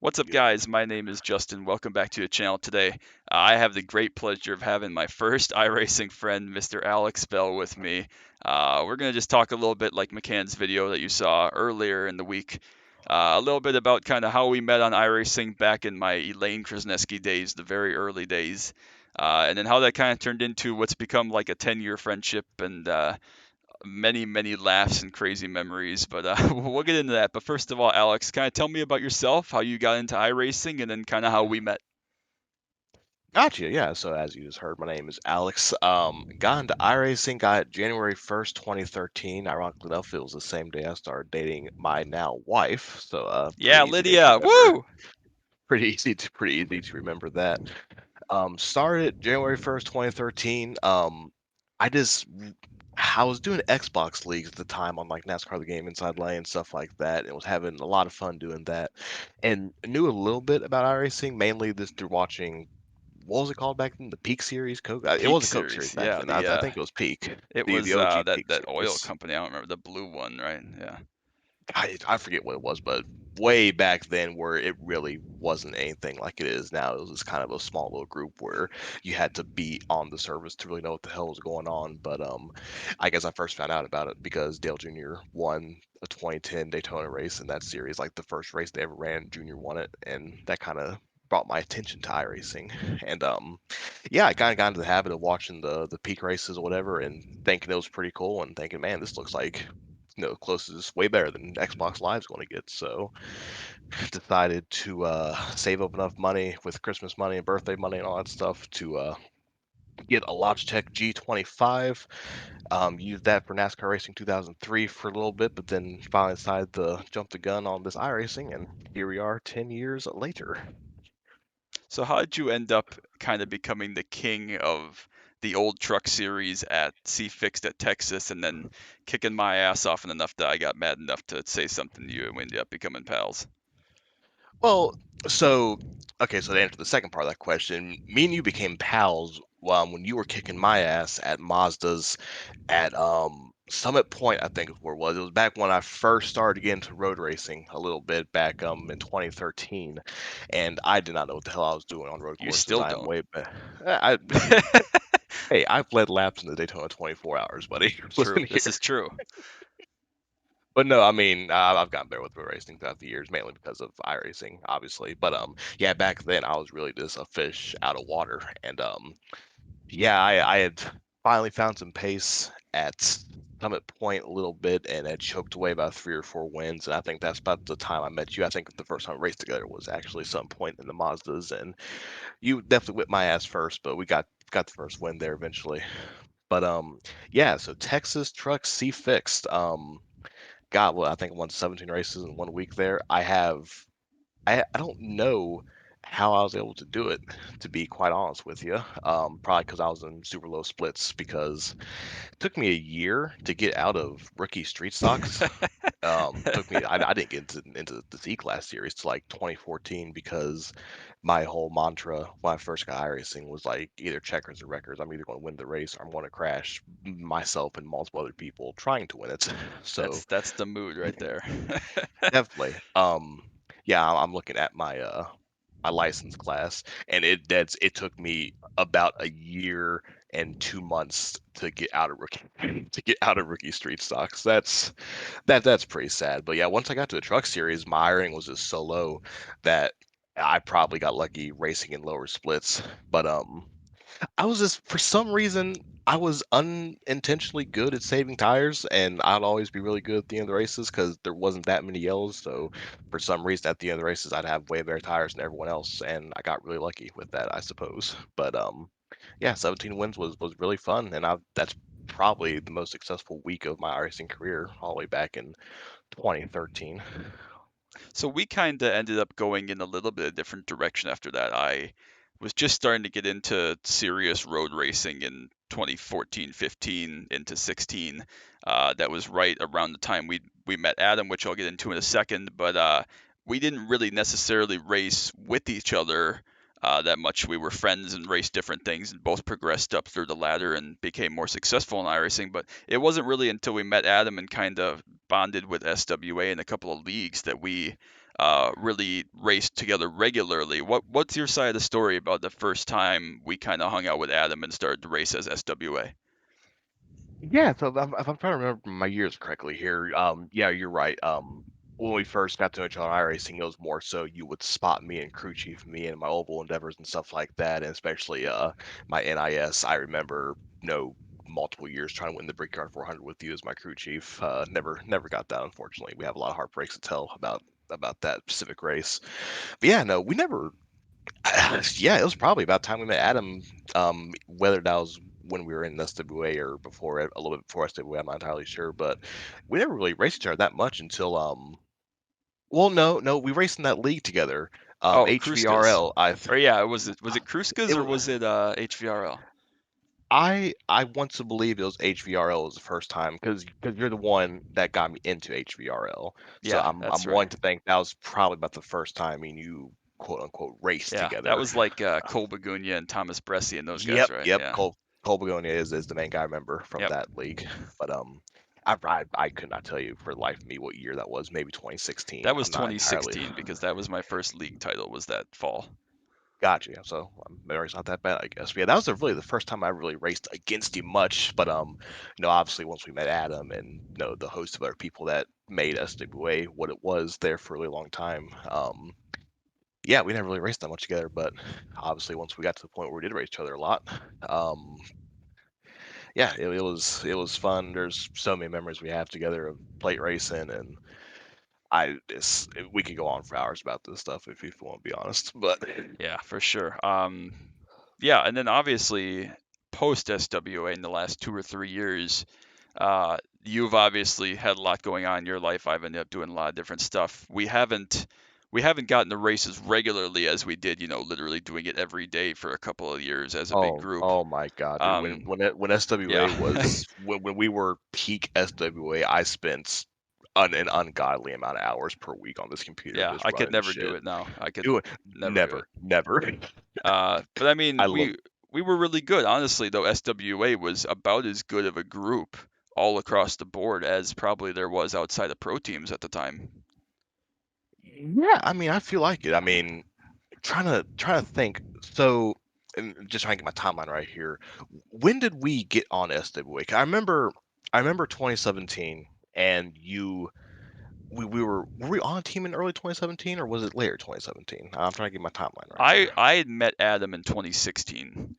What's up, Good. guys? My name is Justin. Welcome back to the channel today. I have the great pleasure of having my first iRacing friend, Mr. Alex Bell, with me. We're going to just talk a little bit like McCann's video that you saw earlier in the week. A little bit about kind of how we met on iRacing back in my Elaine Krasneski days, the very early days. And then how that kind of turned into what's become like a 10-year friendship and many laughs and crazy memories, but we'll get into that. But first of all, Alex, kind of tell me about yourself, how you got into iRacing, and then kind of how we met. Gotcha. Yeah. So as you just heard, my name is Alex. Got into iRacing. Got January 1st, 2013. Ironically enough, it was the same day I started dating my now wife. So Yeah, pretty easy day to Lydia. remember. Woo! Pretty easy to remember that. Started January 1st, 2013. I just I was doing Xbox leagues at the time on like NASCAR the game inside lane and stuff like that, and was having a lot of fun doing that. And knew a little bit about iRacing, mainly just through watching what was it called back then? The Peak series, Coke. It Peak wasn't Coke series series. back Yeah, then. the I think it was Peak, it the was OG that Peak that oil series. company. I don't remember the blue one, right? Yeah. I forget what it was, but way back then, where it really wasn't anything like it is now. It was just kind of a small little group where you had to be on the service to really know what the hell was going on. But I guess I first found out about it because Dale Jr. won a 2010 Daytona race in that series, like the first race they ever ran. Junior won it, and that kind of brought my attention to iRacing. And yeah, I kind of got into the habit of watching the peak races or whatever, and thinking it was pretty cool, and thinking, man, this looks like closest way better than Xbox Live's going to get. So decided to save up enough money with Christmas money and birthday money and all that stuff to get a Logitech G25. Used that for NASCAR Racing 2003 for a little bit, but then finally decided to jump the gun on this iRacing, and here we are 10 years later. So how did you end up kind of becoming the king of the old truck series at C Fixed at Texas, and then kicking my ass often enough that I got mad enough to say something to you, and we ended up becoming pals? Well, so okay, so to answer the second part of that question, me and you became pals when you were kicking my ass at Mazda's at Summit Point, I think is where it was. It was back when I first started getting into road racing a little bit back in 2013, and I did not know what the hell I was doing on road You courses. still I'm don't. way back. I mean, hey, I've led laps in the Daytona 24 hours, buddy. True. Listen This here. is true. But no, I mean, I've gotten better with road racing throughout the years, mainly because of iRacing, obviously. But yeah, back then I was really just a fish out of water, and yeah, I had finally found some pace at Summit Point a little bit and had choked away about 3 or 4 wins. And I think that's about the time I met you. I think the first time we raced together was actually Summit Point in the Mazdas, and you definitely whipped my ass first, but we got the first win there eventually. But yeah, so Texas trucks C fixed. God, well, I think I won 17 races in 1 week there. I don't know how I was able to do it, to be quite honest with you. Probably because I was in super low splits, because it took me a year to get out of rookie street stocks. Took me I didn't get into the Z class series till like 2014, because my whole mantra when I first got iRacing was like either checkers or wreckers. I'm either going to win the race or I'm going to crash myself and multiple other people trying to win it. So That's the mood right there. definitely. Yeah, I'm looking at my license class, and it took me about a year and 2 months to get out of rookie to get out of rookie street stocks. That's pretty sad. But yeah, once I got to the truck series, my ironing was just so low that I probably got lucky racing in lower splits. But I was just, for some reason, I was unintentionally good at saving tires, and I'd always be really good at the end of the races because there wasn't that many yellows. So for some reason, at the end of the races, I'd have way better tires than everyone else, and I got really lucky with that, I suppose. But yeah, 17 wins was really fun, and I that's probably the most successful week of my racing career, all the way back in 2013. So we kind of ended up going in a little bit of different direction after that. I was just starting to get into serious road racing in 2014, 15 into 16. That was right around the time we met Adam, which I'll get into in a second. But we didn't really necessarily race with each other that much. We were friends and raced different things, and both progressed up through the ladder and became more successful in iRacing. But it wasn't really until we met Adam and kind of bonded with SWA in a couple of leagues that we really raced together regularly. What's your side of the story about the first time we kind of hung out with Adam and started to race as SWA? Yeah, so if I'm trying to remember my years correctly here, yeah, you're right. When we first got to know each other in iRacing, it was more so you would spot me and crew chief me and my oval endeavors and stuff like that, and especially my NIS. I remember, multiple years trying to win the Brickyard 400 with you as my crew chief. Never got that, unfortunately. We have a lot of heartbreaks to tell about that specific race. But yeah, no, we never. Yeah, it was probably about time we met Adam. Whether that was when we were in SWA or before it, a little bit before SWA, I'm not entirely sure. But we never really raced each other that much until well, no, we raced in that league together. Oh, Kruska's. HVRL. Or yeah, was it Kruska's It or was. was it HVRL? I want to believe it was HVRL was the first time because you're the one that got me into HVRL. So Yeah, I'm that's right. wanting to think that was probably about the first time me and you quote unquote raced Yeah, that together. was like Cole Begunia and Thomas Bresci and those guys, Yep, right? yep. Yeah. Cole Begonia is the main guy I remember from Yep. that league. But I could not tell you for the life of me what year that was. Maybe 2016. That was I'm not entirely 2016 because that was my first league title was that fall. got you. So memory's not that bad, I guess. But yeah, that was really the first time I really raced against you much. But obviously once we met Adam and the host of other people that made SWA what it was there for a really long time. Yeah, we never really raced that much together, but obviously once we got to the point where we did race each other a lot, um, yeah, it was fun. There's so many memories we have together of plate racing, and we could go on for hours about this stuff if you want to be honest. But Yeah, for sure. Yeah, and then obviously post SWA in the last 2 or 3 years, you've obviously had a lot going on in your life. I've ended up doing a lot of different stuff. We haven't gotten to races regularly as we did, literally doing it every day for a couple of years as a big group. oh my god, dude, Um, when SWA yeah, was when we were peak SWA, I spent an ungodly amount of hours per week on this computer yeah, just I could running never do shit. it now. I could Do it, never do it. never. But I I mean, love. we were really good, honestly. Though SWA was about as good of a group all across the board as probably there was outside of pro teams at the time. Yeah, I mean, I feel like it. I mean, trying to think. So, and just trying to get my timeline right here. When did we get on SWA? 'Cause I remember 2017, and we were we on a team in early 2017 or was it later 2017? I'm trying to get my timeline right I here. I had met Adam in 2016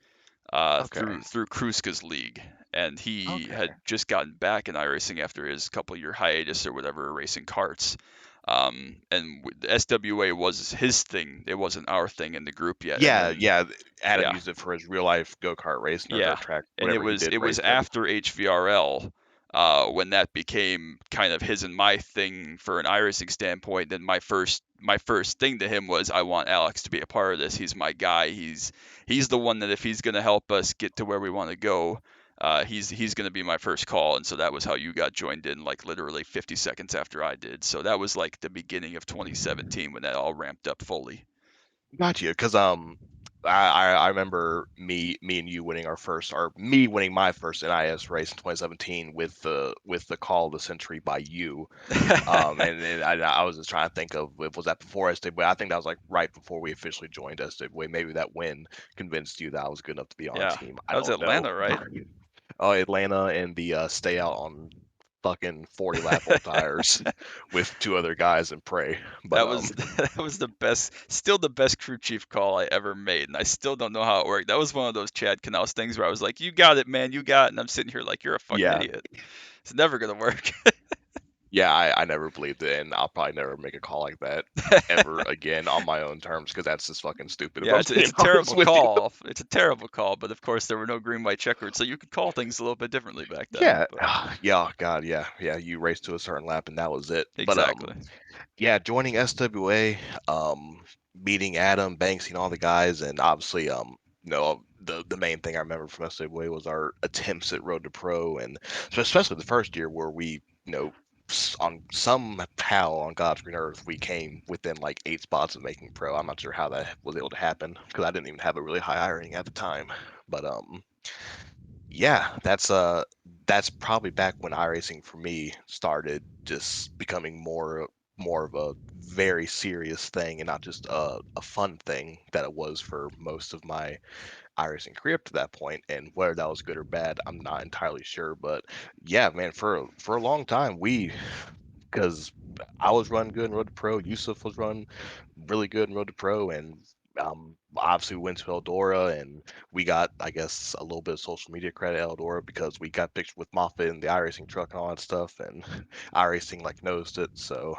Okay, through Kruska's league, and he had okay. just gotten back in iRacing after his couple year hiatus or whatever, racing karts. The SWA was his thing. It wasn't our thing in the group yet. And Yeah, then yeah. Adam yeah, used it for his real life go kart racing or yeah, dirt track, and it whatever he was did it was racing. after HVRL when that became kind of his and my thing for an iRacing standpoint. Then my first thing to him was I want Alex to be a part of this. He's my guy. He's the one that if he's going to help us get to where we want to go, he's going to be my first call. And so that was how you got joined in, like literally 50 seconds after I did. So that was like the beginning of 2017 when that all ramped up fully. Got you, because I remember me and you winning our first, or me winning my first NIS race in 2017 with the call of the century by you. And I was just trying to think of if was that before SWA. I think that was like right before we officially joined SWA. Maybe that win convinced you that I was good enough to be on a Yeah, team. I that was don't know. Atlanta, right? Oh, Atlanta and the stay out on fucking 40 lap old tires with two other guys and pray. But That was that was the best, still the best crew chief call I ever made, and I still don't know how it worked. That was one of those Chad Knaus things where I was like, "You got it, man, you got it," and I'm sitting here like, "You're a fucking yeah, idiot. It's never gonna work." yeah, I never believed it, and I'll probably never make a call like that ever again on my own terms because that's just fucking stupid. If Yeah, I'm it's being a honest terrible with you. call. It's a terrible call, but of course there were no green white checkers, so you could call things a little bit differently back then. Yeah, But yeah, God, yeah, yeah. You raced to a certain lap, and that was it. But exactly. yeah, joining SWA, meeting Adam, Banks, all the guys, and obviously, the main thing I remember from SWA was our attempts at Road to Pro, and especially the first year where we, on somehow on God's green earth, we came within like 8 spots of making pro. I'm not sure how that was able to happen because I didn't even have a really high rating at the time. But yeah, that's probably back when iRacing for me started just becoming more. more of a very serious thing and not just a fun thing that it was for most of my iRacing career up to that point. And whether that was good or bad, I'm not entirely sure. But yeah, man, for a long time, because I was running good in Road to Pro, Yusuf was running really good in Road to Pro, and obviously we went to Eldora, and we got, I guess, a little bit of social media credit at Eldora because we got pictures with Moffat and the iRacing truck and all that stuff, and iRacing like noticed it. So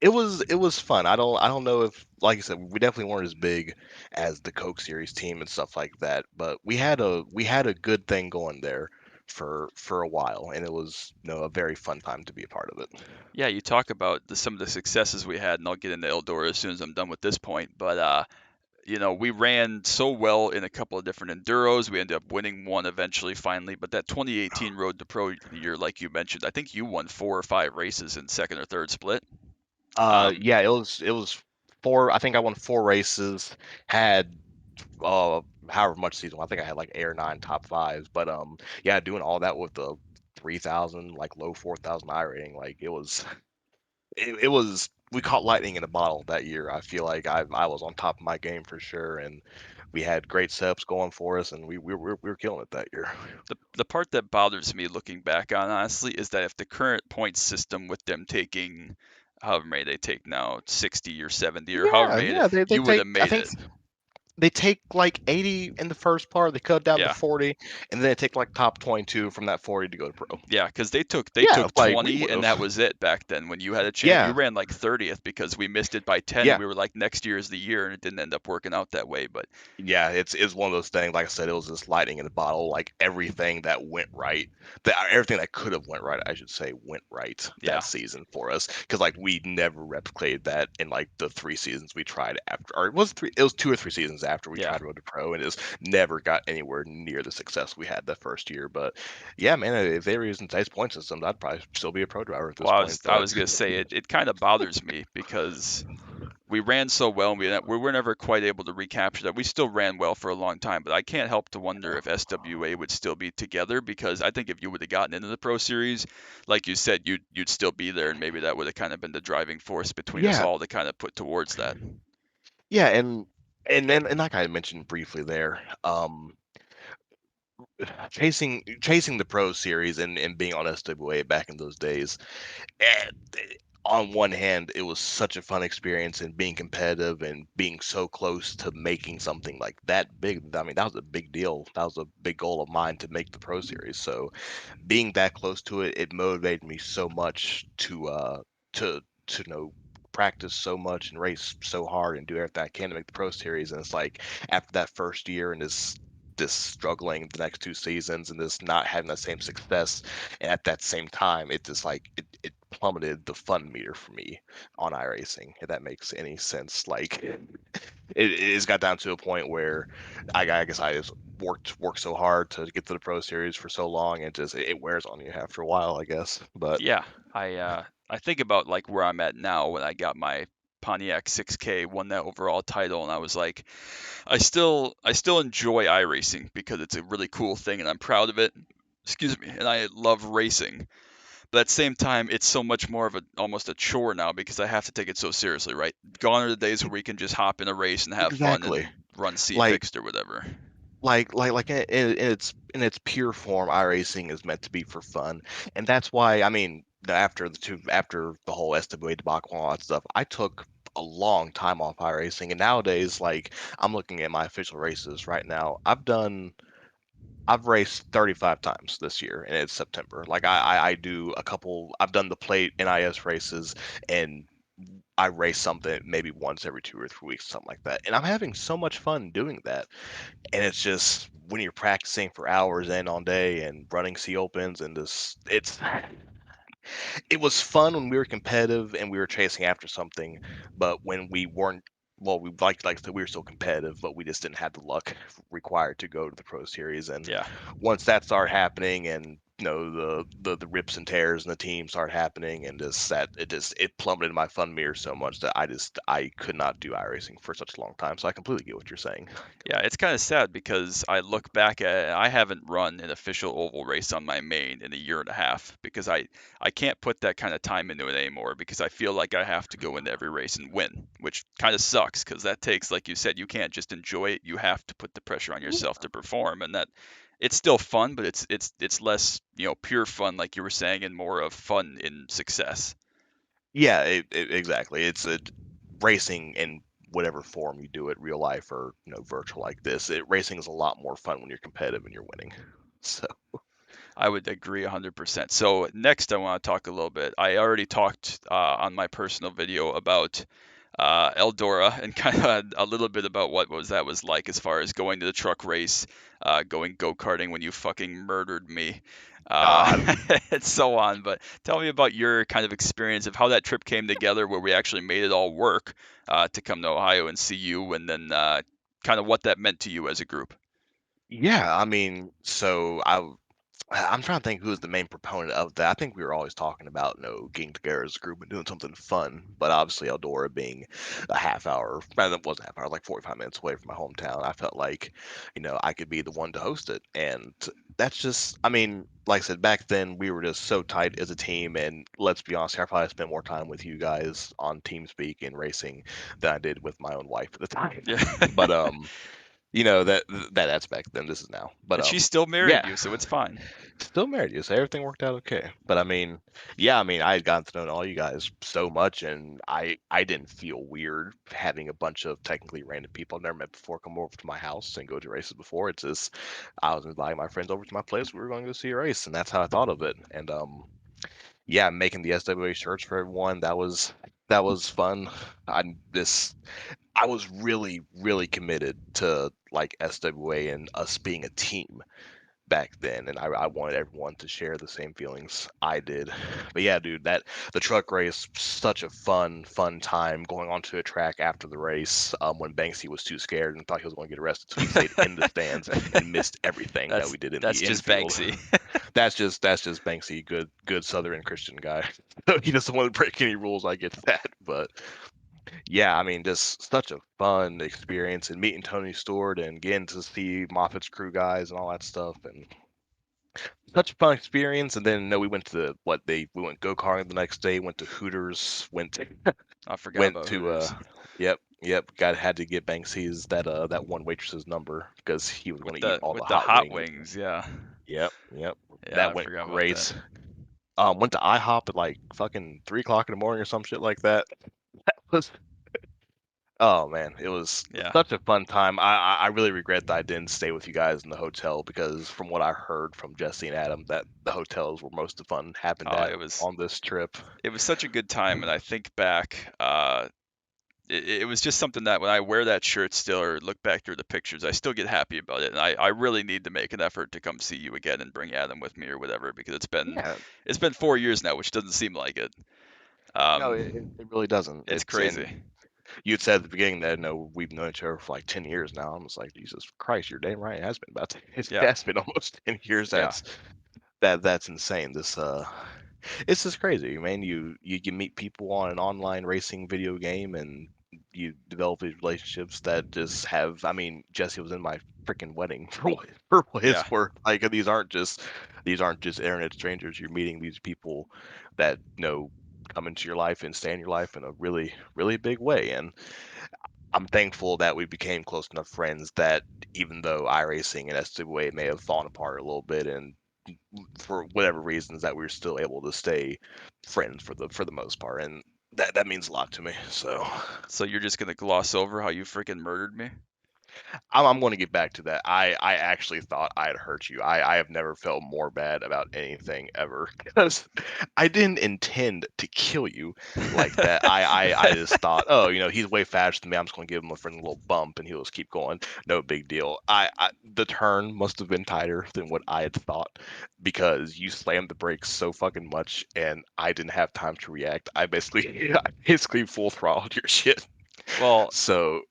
it was fun. I don't know if, like I said, we definitely weren't as big as the Coke Series team and stuff like that, but we had a good thing going there for a while, and it was, a very fun time to be a part of it. Yeah, you talk about some of the successes we had, and I'll get into Eldora as soon as I'm done with this point. But we ran so well in a couple of different enduros. We ended up winning one eventually, finally. But that 2018 Road to Pro year, like you mentioned, I think you won 4 or 5 races in second or third split. Um, Yeah, it was four. I think I won 4 races. Had however much season. I think I had like 8 or 9 top fives. But yeah, doing all that with the 3,000, like low 4,000 I rating, like it was. We caught lightning in a bottle that year. I feel like I was on top of my game for sure, and we had great setups going for us, and we were killing it that year. the part that bothers me looking back on, honestly, is that if the current point system with them taking however many they take now, 60 or 70 or however Yeah, many, yeah, they you would have take. I made think it. they take like 80 in the first part. They cut down to Yeah. 40, and then they take like top 22 from that 40 to go to pro. Yeah, because they Yeah, took like we 20 would and that have. was it back then. When you had a chance, we Yeah, ran like 30th because we missed it by 10 and yeah. we were like next year is the year and it didn't end up working out that way. But Yeah, it's one of those things. Like I said, it was just lightning in a bottle. Like everything that went right, everything that could have went right, I should say, went right that yeah, season for us. Because like we never replicated that in like the 3 seasons we tried after, or it was three. It was 2 or 3 seasons after we yeah. tried Road to Pro, and it just never got anywhere near the success we had that first year. But yeah, man, if they were using today's point systems, I'd probably still be a pro driver at this Well, point. I But was gonna say it kind of bothers me because we ran so well and we were never quite able to recapture that. We still ran well for a long time, but I can't help to wonder if SWA would still be together because I think if you would have gotten into the Pro Series, like you said, you'd still be there, and maybe that would have kind of been the driving force between us yeah, all to kind of put towards that. yeah, and like I mentioned briefly there, chasing the pro series and being on SWA back in those days. And on one hand, it was such a fun experience and being competitive and being so close to making something like that big. I mean, that was a big deal. That was a big goal of mine to make the pro series. So being that close to it, it motivated me so much to practice so much and race so hard and do everything I can to make the pro series. And it's like after that first year and this struggling the next 2 seasons and this not having that same success, and at that same time, it just like it plummeted the fun meter for me on iRacing, if that makes any sense. Like it has got down to a point where I guess I just worked so hard to get to the Pro Series for so long, and just it wears on you after a while, I guess. But Yeah, I think about like where I'm at now when I got my Pontiac 6K, won that overall title, and I was like, I still enjoy iRacing because it's a really cool thing and I'm proud of it. Excuse me, and I love racing. But at the same time, it's so much more of a almost a chore now because I have to take it so seriously, right? Gone are the days where we can just hop in a race and have fun exactly, and run C like fixed or whatever. like in its pure form, iRacing is meant to be for fun, and that's why I mean after the whole SWA debacle and all that stuff, I took a long time off iRacing, and nowadays like I'm looking at my official races right now. I've raced 35 times this year, and it's September. Like I do a couple. I've done the plate NIS races, and I race something maybe once every 2 or 3 weeks, something like that. And I'm having so much fun doing that. And it's just when you're practicing for hours in on day and running C opens and this, it was fun when we were competitive and we were chasing after something, but when we weren't. Well, we like I said, we were still competitive, but we just didn't have the luck required to go to the Pro Series. And Yeah. once that started happening and the rips and tears in the team start happening, and just that it plummeted my fun meter so much that I could not do iRacing for such a long time. So I completely get what you're saying. Yeah, it's kind of sad because I look back at it, and I haven't run an official oval race on my main in a year and a half because I can't put that kind of time into it anymore because I feel like I have to go into every race and win, which kind of sucks because that takes, like you said, you can't just enjoy it. You have to put the pressure on yourself to perform, and that it's still fun, but it's less, pure fun like you were saying, and more of fun in success. Yeah, exactly. It's a racing in whatever form you do it, real life or virtual like this. Racing is a lot more fun when you're competitive and you're winning. So I would agree 100%. So next, I want to talk a little bit. I already talked on my personal video about Eldora and kind of a little bit about what was like as far as going to the truck race, going go-karting when you fucking murdered me, uh, and so on. But tell me about your kind of experience of how that trip came together, where we actually made it all work to come to Ohio and see you, and then kind of what that meant to you as a group. yeah, I mean, I'm trying to think who was the main proponent of that. I think we were always talking about, getting together as a group and doing something fun. But obviously, Eldora being a half hour, rather it wasn't half hour, like 45 minutes away from my hometown, I felt like, I could be the one to host it. And that's just, I mean, like I said, back then we were just so tight as a team. And let's be honest, I probably spent more time with you guys on TeamSpeak and racing than I did with my own wife at the time. Yeah. But that's back then. This is now. But And she still married yeah. you, so it's fine. Still married you, so everything worked out okay. But I mean, yeah, I mean, I had gotten to know all you guys so much, and I didn't feel weird having a bunch of technically random people I've never met before come over to my house and go to races before. It's just I was inviting my friends over to my place. We were going to go see a race, and that's how I thought of it. And yeah, making the SWA shirts for everyone that was fun. I this I was really really committed to like SWA and us being a team back then, and I wanted everyone to share the same feelings I did. But yeah, dude, that the truck race, such a fun time going onto a track after the race. When Banksy was too scared and thought he was going to get arrested, so he stayed in the stands and missed everything that That's we did in that's the just infield. Banksy. That's just Banksy, good Southern Christian guy. He doesn't want to break any rules. I get that, but yeah, I mean, just such a fun experience and meeting Tony Stewart and getting to see Moffat's crew guys and all that stuff and such a fun experience. And then no, we went to we went go karting the next day. Went to Hooters. I forgot Went about to Hooters. yep. Got had to get Banksy's that one waitress's number because he was With going to eat the all the with the hot hot wings. wings, yeah. Yep. Yeah, That I went forgot about that. great. Went to IHOP at like fucking 3 o'clock in the morning or some shit like that. Was Oh man, it was Yeah. such a fun time. I really regret that I didn't stay with you guys in the hotel because from what I heard from Jesse and Adam, that the hotels were most of the fun happened Oh, at it was on this trip. it was such a good time, and I think back, it was just something that when I wear that shirt still or look back through the pictures, I still get happy about it, and I really need to make an effort to come see you again and bring Adam with me or whatever because Yeah, it's been 4 years now, which doesn't seem like it. no, it really doesn't. It's It's crazy. and you had said at the beginning that no, we've known each other for like 10 years now. I was like, Jesus Christ, you're damn right. It has been it Yeah, has been almost 10 years. yeah, That's insane. It's just crazy, man. You meet people on an online racing video game, and you develop these relationships that just have. I mean, Jesse was in my freaking wedding for what yeah. it's worth. Like these aren't just internet strangers. You're meeting these people that come into your life and stay in your life in a really really big way. And I'm thankful that we became close enough friends that even though iRacing and SWA may have fallen apart a little bit and for whatever reasons that we were still able to stay friends for the most part, and that means a lot to me. So So you're just gonna gloss over how you freaking murdered me? I'm going to get back to that. I actually thought I had hurt you. I have never felt more bad about anything ever because I didn't intend to kill you like that. I just thought, oh, he's way faster than me. I'm just going to give him a friendly little bump and he'll just keep going. No big deal. The turn must have been tighter than what I had thought because you slammed the brakes so fucking much and I didn't have time to react. I basically full throttled your shit. Well, So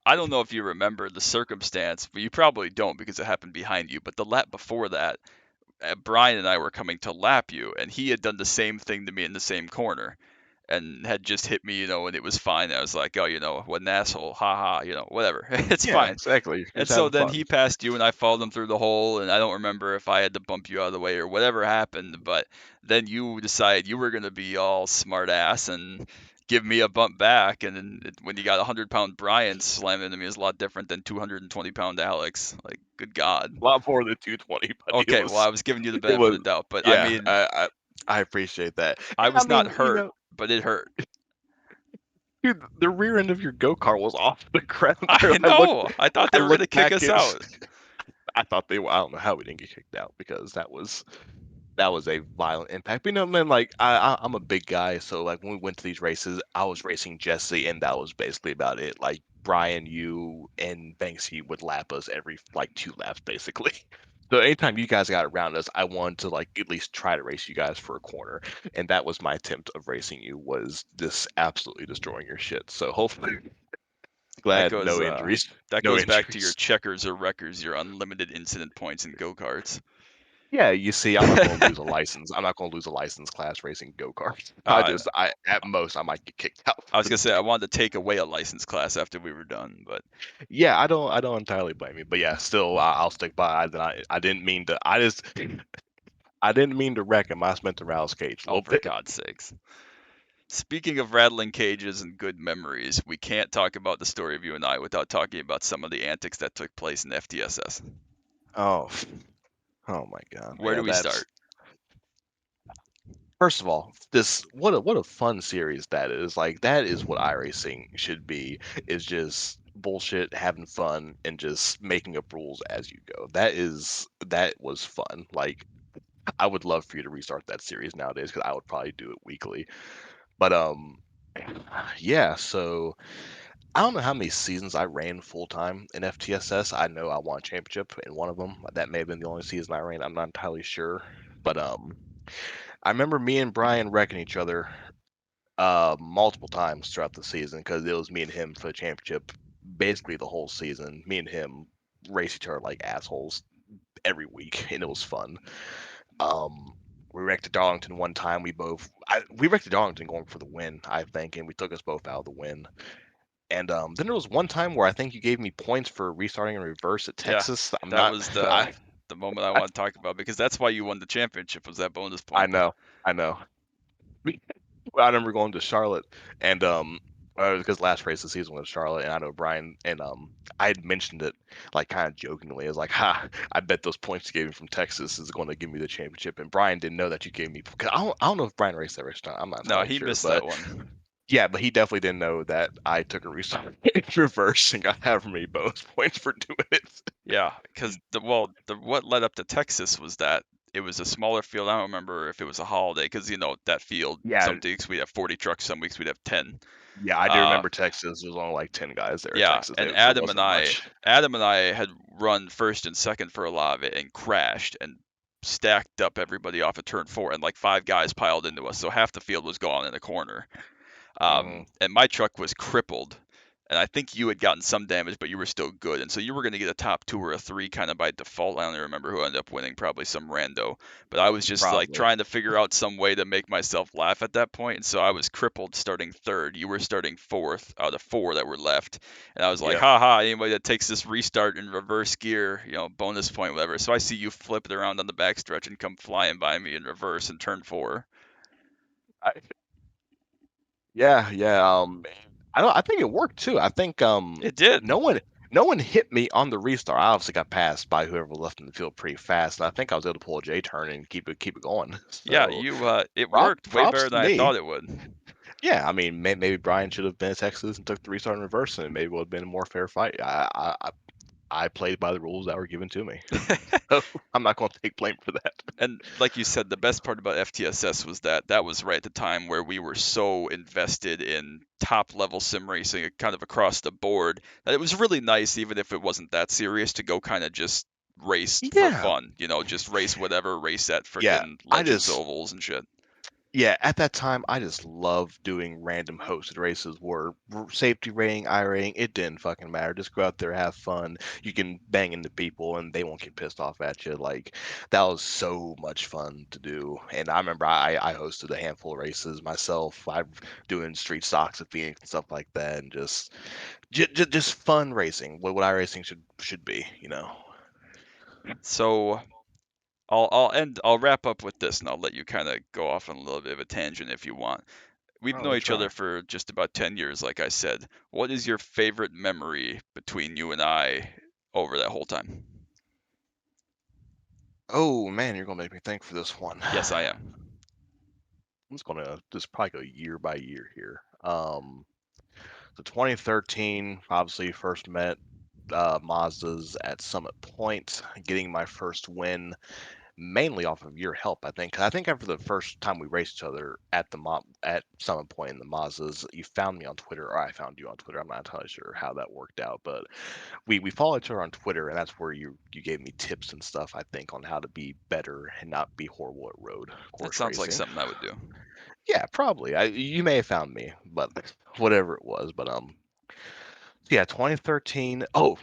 I don't know if you remember the circumstance, but you probably don't because it happened behind you. But the lap before that, Brian and I were coming to lap you, and he had done the same thing to me in the same corner, and had just hit me, and it was fine. I was like, oh, what an asshole, ha ha, whatever, it's Yeah, fine. exactly. You're And just so having then fun. he passed you, and I followed him through the hole, and I don't remember if I had to bump you out of the way or whatever happened, but then you decided you were going to be all smart ass and give me a bump back, and then when you got 100-pound Brian slamming into me is a lot different than 220-pound Alex. Like, good God. A lot more than 220, but it Okay, well, I was was giving you the it benefit of was the doubt, but I yeah, mean, I appreciate that. I And I was not mean, hurt, but it hurt. dude, the rear end of your go-kart was off the ground there. I know. I thought I they were going to looked kick back us and out. I thought they were. I don't know how we didn't get kicked out because that was a violent impact. But man, like I'm a big guy, so like when we went to these races, I was racing Jesse, and that was basically about it. Like Brian, you and Banksy would lap us every like 2 laps, basically. So anytime you guys got around us, I wanted to like at least try to race you guys for a corner, and that was my attempt of racing you was this absolutely destroying your shit. So hopefully, That glad goes no uh injuries, that no goes back to your injuries. checkers or wreckers, your unlimited incident points in go-karts. Yeah, you see, I'm not going to lose a license. I'm not going to lose a license class racing go-karts. Uh, I at most I might get kicked out I was for gonna the say I day. wanted to take away a license class after we were done, but Yeah, I don't entirely blame you, but yeah, still I'll stick by that. I didn't mean to. I didn't mean to wreck him. I just meant to rattle his cage a oh, little for bit. God's sakes. Speaking of rattling cages and good memories, we can't talk about the story of you and I without talking about some of the antics that took place in FTSS. Oh, oh my God, Where yeah. do we That's start? first of all, this what a fun series that is. Like that is what iRacing should be. Is just bullshit, having fun, and just making up rules as you go. That was fun. Like I would love for you to restart that series nowadays because I would probably do it weekly. But yeah. So I don't know how many seasons I ran full time in FTSS. I know I won a championship in one of them. That may have been the only season I ran. I'm not entirely sure. But I remember me and Brian wrecking each other multiple times throughout the season because it was me and him for the championship basically the whole season. Me and him race each other like assholes every week, and it was fun. Um, we wrecked at Darlington one time. We wrecked at Darlington going for the win, I think, and we took us both out of the win. And then there was one time where I think you gave me points for restarting in reverse at Yeah, Texas. I'm that not. was the moment I I, want to talk about because that's why you won the championship was that bonus I point. know, I know. I remember going to Charlotte, and because last race of the season was Charlotte, and I know Brian and I had mentioned it like kind of jokingly. I was like, "Ha! I bet those points you gave me from Texas is going to give me the championship." And Brian didn't know that you gave me. Cause I don't know if Brian raced that race or not. I'm not No, entirely he sure, missed that but one. yeah, but he definitely didn't know that I took a restart in reverse and got however many bonus points for doing it. Yeah, because the what led up to Texas was that it was a smaller field. I don't remember if it was a holiday because that field. Yeah, Some weeks we'd have 40 trucks, some weeks we'd have 10. yeah, I do Uh, remember Texas. There was only like 10 guys there at yeah, Texas. and It wasn't much. Adam and I had run first and second for a lot of it and crashed and stacked up everybody off of turn four, and like five guys piled into us, so half the field was gone in the corner. Hmm. And my truck was crippled. And I think you had gotten some damage, but you were still good. And so you were going to get a top two or a three kind of by default. I don't even remember who ended up winning, probably some rando. But I was just like Probably. trying to figure out some way to make myself laugh at that point. And so I was crippled starting third. You were starting fourth out of four that were left. And I was like, Yeah. ha ha, anybody that takes this restart in reverse gear, bonus point, whatever. So I see you flip it around on the backstretch and come flying by me in reverse in turn four. I, yeah, yeah. I think it worked too. I think It did. no one no one hit me on the restart. I obviously got passed by whoever was left in the field pretty fast, and I think I was able to pull a J turn and keep it going. Yeah, So it worked way props better to than I me. thought it would. Yeah, I mean maybe Brian should have been at Texas and took the restart in reverse, and maybe it would have been a more fair fight. I played by the rules that were given to me. So I'm not going to take blame for that. And like you said, the best part about FTSS was that that was right at the time where we were so invested in top level sim racing kind of across the board that it was really nice, even if it wasn't that serious, to go kind of just race for Yeah, fun, just race whatever, race at yeah. frickin' I Legends just ovals and shit. Yeah, at that time, I just loved doing random hosted races where safety rating, I rating, it didn't fucking matter. Just go out there, have fun. You can bang into people and they won't get pissed off at you. Like, that was so much fun to do. And I remember I hosted a handful of races myself. I'm doing street stocks at Phoenix and stuff like that, and just fun racing. What iRacing should be, you know. So I'll wrap up with this, and I'll let you kind of go off on a little bit of a tangent if you want. We've Oh, known let's each other try. for just about 10 years, like I said. What is your favorite memory between you and I over that whole time? Oh man, you're gonna make me think for this one. Yes, I am. I'm just gonna just probably go year by year here. So 2013, obviously first met Mazdas at Summit Point, getting my first win mainly off of your help. I think. 'Cause I think after the first time we raced each other at at Summit Point in the Mazdas, you found me on Twitter, or I found you on Twitter. I'm not entirely sure how that worked out, but we followed each other on Twitter, and that's where you gave me tips and stuff. I think on how to be better and not be horrible at road That course sounds like racing. something I would do. Yeah, probably. You may have found me, but whatever it was. But yeah, 2013. Oh,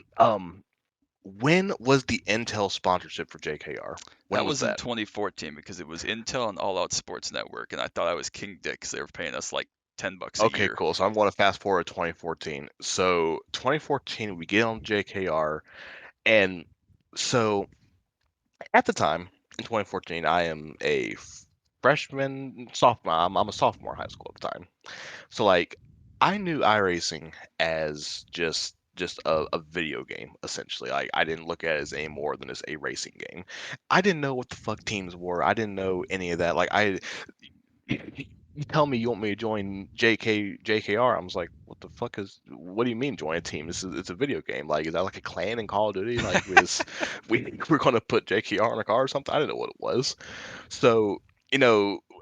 when was the Intel sponsorship for JKR? When That was was in that? 2014 because it was Intel and All Out Sports Network, and I thought I was king dick because they were paying us like $10 a Okay, year. cool. So I'm going to fast forward to 2014. So 2014, we get on JKR, and so at the time in 2014, I am a freshman, sophomore. I'm a sophomore in high school at the time. So like I knew iRacing as just a video game essentially. Like I didn't look at it as any more than just a racing game. I didn't know what the fuck teams were. I didn't know any of that. Like you tell me you want me to join JKR. I was like, what do you mean join a team? It's a video game. Like is that like a clan in Call of Duty? Like we're gonna put JKR in a car or something? I didn't know what it was. So,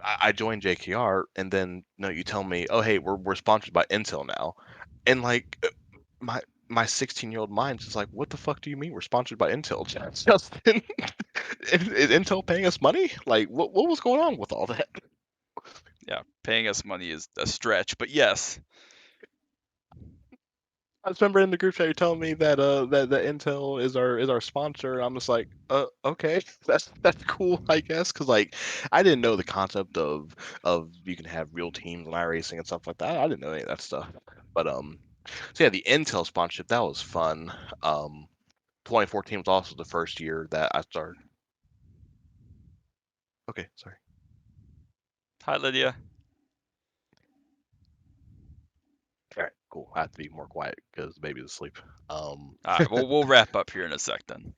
I joined JKR, and then no, you tell me, oh hey, we're sponsored by Intel now, and like my my 16-year-old mind's just like, what the fuck do you mean we're sponsored by Intel, Justin? Is Intel paying us money? Like, what was going on with all that? Yeah, paying us money is a stretch, but yes. I just remember in the group chat you telling me that that Intel is our sponsor. And I'm just like, okay, that's cool, I guess, because like I didn't know the concept of you can have real teams in iRacing and stuff like that. I didn't know any of that stuff. But so yeah, the Intel sponsorship that was fun. 2014 was also the first year that I started. Okay, sorry. Hi, Lydia. All right, cool. I have to be more quiet because the baby's asleep. All right, well, we'll wrap up here in a sec then.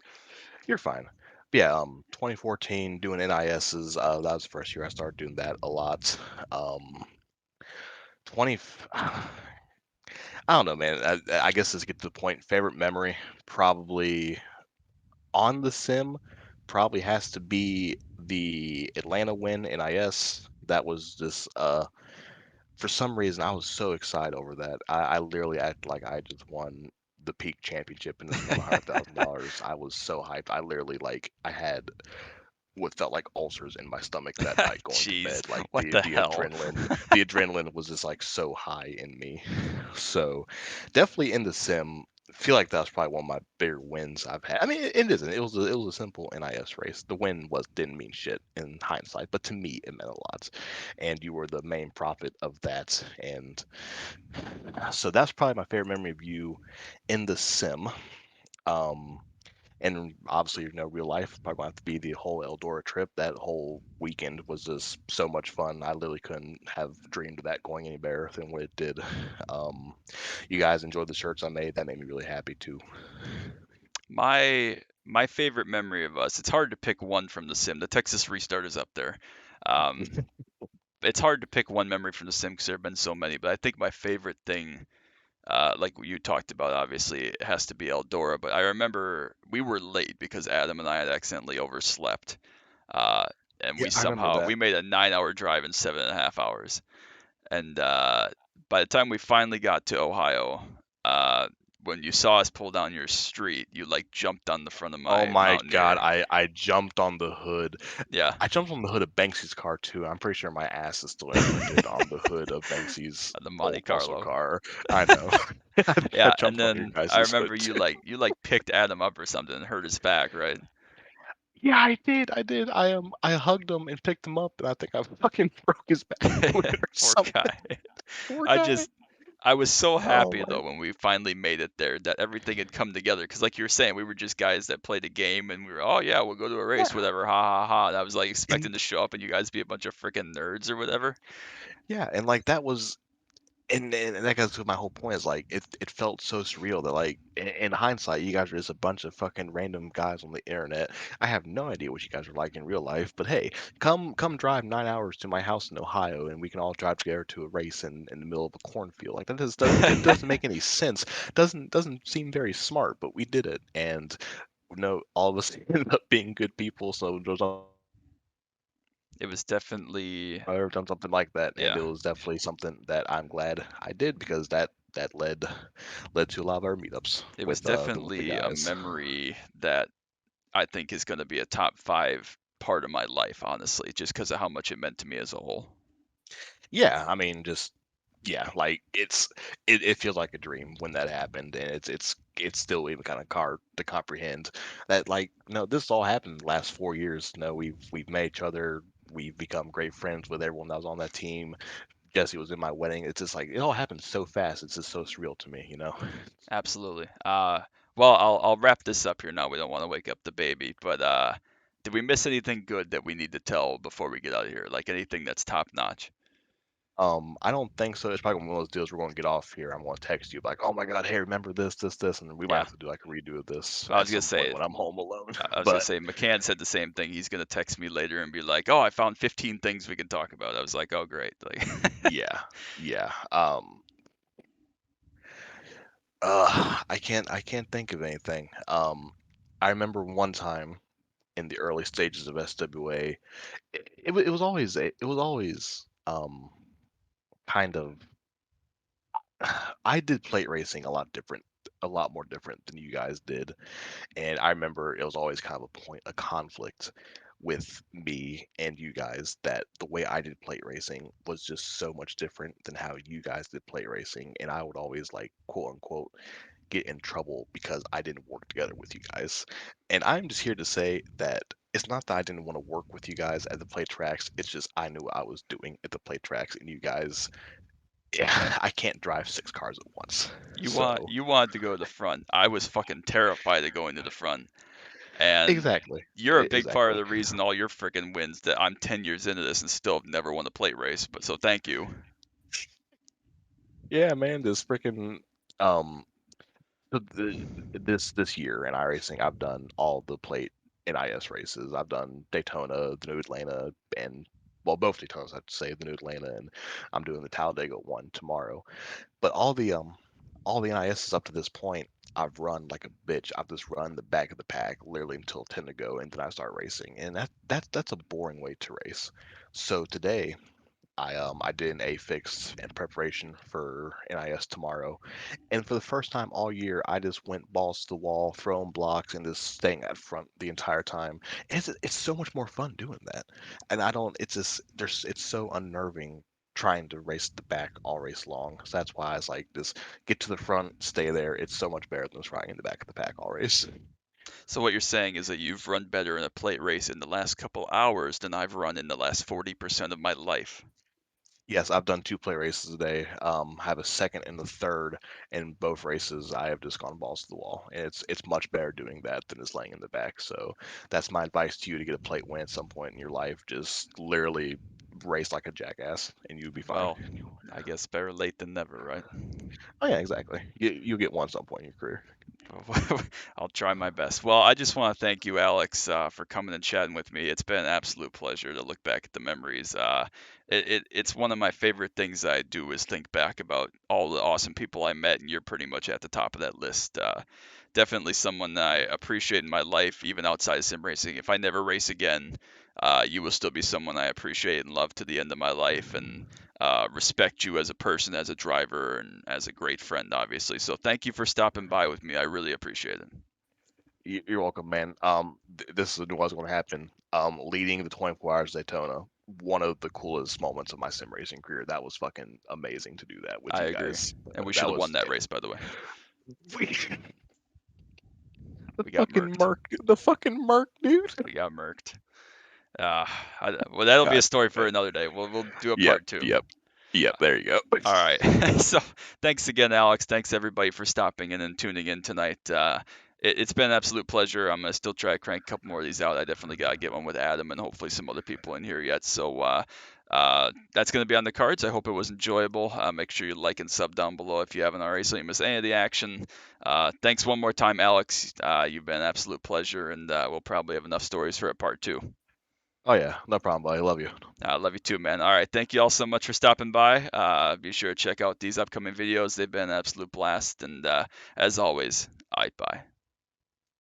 You're fine. But yeah, 2014 doing NISs. That was the first year I started doing that a lot. 20. I don't know, man. I guess let's get to the point. Favorite memory, probably on the sim, probably has to be the Atlanta win NIS. That was just for some reason I was so excited over that. I literally acted like I just won the peak championship and just won $100,000. I was so hyped. I literally like I had what felt like ulcers in my stomach that night going to Jeez, bed. Like what the hell? the adrenaline was just like so high in me. So definitely in the sim. Feel like that was probably one of my bigger wins I've had. I mean, it isn't. It was a simple NIS race. The win was didn't mean shit in hindsight, but to me it meant a lot. And you were the main prophet of that. And so that's probably my favorite memory of you in the sim. Um, and obviously, real life probably going to have to be the whole Eldora trip. That whole weekend was just so much fun. I literally couldn't have dreamed of that going any better than what it did. Um, you guys enjoyed the shirts I made. That made me really happy too. My favorite memory of us, it's hard to pick one from the sim. The Texas restart is up there. Um, it's hard to pick one memory from the sim because there have been so many, but I think my favorite thing, like what you talked about, obviously, it has to be Eldora. But I remember we were late because Adam and I had accidentally overslept. Uh, and Yeah, we I remember somehow that. we made a 9 hour drive in 7.5 hours. And by the time we finally got to Ohio, uh, when you saw us pull down your street, you like jumped on the front of Oh my my god, Mountaineer. I jumped on the hood. Yeah, I jumped on the hood of Banksy's car too. I'm pretty sure my ass is still imprinted on the hood of Banksy's the Monte old muscle Carlo. car. I know. I Yeah, and jumped on your then I guys' remember hood too. you like picked Adam up or something and hurt his back, right? Yeah, I did. I did. I hugged him and picked him up, and I think I fucking broke his back with it or Poor something. guy. Poor I guy. just I was so Oh happy my. though when we finally made it there that everything had come together. Because like you were saying, we were just guys that played a game and we were, oh yeah, we'll go to a race, Yeah. whatever, ha ha ha. And I was like expecting And to show up and you guys be a bunch of freaking nerds or whatever. yeah, and like that was and that goes to my whole point is like it felt so surreal that like in hindsight you guys are just a bunch of fucking random guys on the internet. I have no idea what you guys are like in real life, but hey, come drive 9 hours to my house in Ohio and we can all drive together to a race in the middle of a cornfield. Like that just doesn't it doesn't make any sense. Doesn't seem very smart, but we did it and no all of us ended up being good people. So there's It was definitely, I've ever done something like that, and yeah, it was definitely something that I'm glad I did because that led to a lot of our meetups it was with the definitely a guys. memory that I think is going to be a top five part of my life, honestly, just because of how much it meant to me as a whole. Yeah, I mean, just yeah, like it feels like a dream when that happened, and it's still even kind of hard to comprehend that like no, this all happened the last 4 years. No, we've met each other. We've become great friends with everyone that was on that team. Jesse was in my wedding. It's just like it all happened so fast. It's just so surreal to me, you know. Absolutely. Well, I'll wrap this up here now. We don't want to wake up the baby, but did we miss anything good that we need to tell before we get out of here? Like anything that's top notch? I don't think so. It's probably one of those deals we're going to get off here. I'm going to text you like, "Oh my God, hey, remember this," and we might Yeah, have to do like a redo of this I at was gonna some point say. when I'm home alone. I was gonna But say McCann said the same thing. He's gonna text me later and be like, "Oh, I found 15 things we can talk about." I was like, "Oh, great!" Like, yeah, yeah. I can't think of anything. I remember one time in the early stages of SWA, it was always kind of I did plate racing a lot more different than you guys did. And I remember it was always kind of a conflict with me and you guys that the way I did plate racing was just so much different than how you guys did plate racing. And I would always like quote unquote get in trouble because I didn't work together with you guys. And I'm just here to say that it's not that I didn't want to work with you guys at the play tracks. It's just I knew what I was doing at the play tracks, and you guys, yeah, I can't drive 6 cars at once. So you wanted to go to the front. I was fucking terrified of going to the front, and exactly, you're a big part of exactly. the reason all your freaking wins that I'm 10 years into this and still have never won a plate race. But so thank you. Yeah, man, this freaking um so this year in iRacing, I've done all the plate NIS races. I've done Daytona, the New Atlanta, and well, both Daytonas, I have to say, the New Atlanta, and I'm doing the Talladega one tomorrow. But all the NISs up to this point, I've run like a bitch. I've just run the back of the pack literally until 10 to go, and then I start racing, and that's a boring way to race. So today I did an A fix in preparation for NIS tomorrow, and for the first time all year, I just went balls to the wall, throwing blocks, and just staying at front the entire time. It's so much more fun doing that, and I don't. It's just it's so unnerving trying to race the back all race long. So that's why I was like, just get to the front, stay there. It's so much better than just riding in the back of the pack all race. So what you're saying is that you've run better in a plate race in the last couple hours than I've run in the last 40% of my life. Yes, I've done two play races today. I have a second and the third. In both races, I have just gone balls to the wall, and it's much better doing that than just laying in the back. So that's my advice to you to get a plate win at some point in your life. Just literally race like a jackass, and you'll be fine. Well, I guess better late than never, right? Oh yeah, exactly. You'll get one at some point in your career. I'll try my best. Well, I just want to thank you, Alex, for coming and chatting with me. It's been an absolute pleasure to look back at the memories. it's one of my favorite things I do is think back about all the awesome people I met, and you're pretty much at the top of that list. Definitely someone that I appreciate in my life, even outside of sim racing. If I never race again, you will still be someone I appreciate and love to the end of my life, and respect you as a person, as a driver, and as a great friend, obviously. So thank you for stopping by with me. I really appreciate it. You're welcome, man. This is what's going to happen. Leading the 24 Hours Daytona, one of the coolest moments of my sim racing career. That was fucking amazing to do that with I you agree, guys. and we should That have won was that race, by the way. we, the We got fucking murked. Merc, the fucking Merc, dude. We got murked. Uh, well, that'll be a God story damn for it. another day. We'll do a Yep, part two. yep, yep. There you go. All right. So thanks again, Alex. Thanks everybody for stopping in and tuning in tonight. It's been an absolute pleasure. I'm gonna still try to crank a couple more of these out. I definitely gotta get one with Adam and hopefully some other people in here yet. So that's gonna be on the cards. I hope it was enjoyable. Make sure you like and sub down below if you haven't already, so you miss any of the action. Thanks one more time, Alex. You've been an absolute pleasure, and we'll probably have enough stories for a part two. Oh yeah, no problem, buddy. I love you. Love you too, man. All right. Thank you all so much for stopping by. Be sure to check out these upcoming videos. They've been an absolute blast. And as always, all right, bye.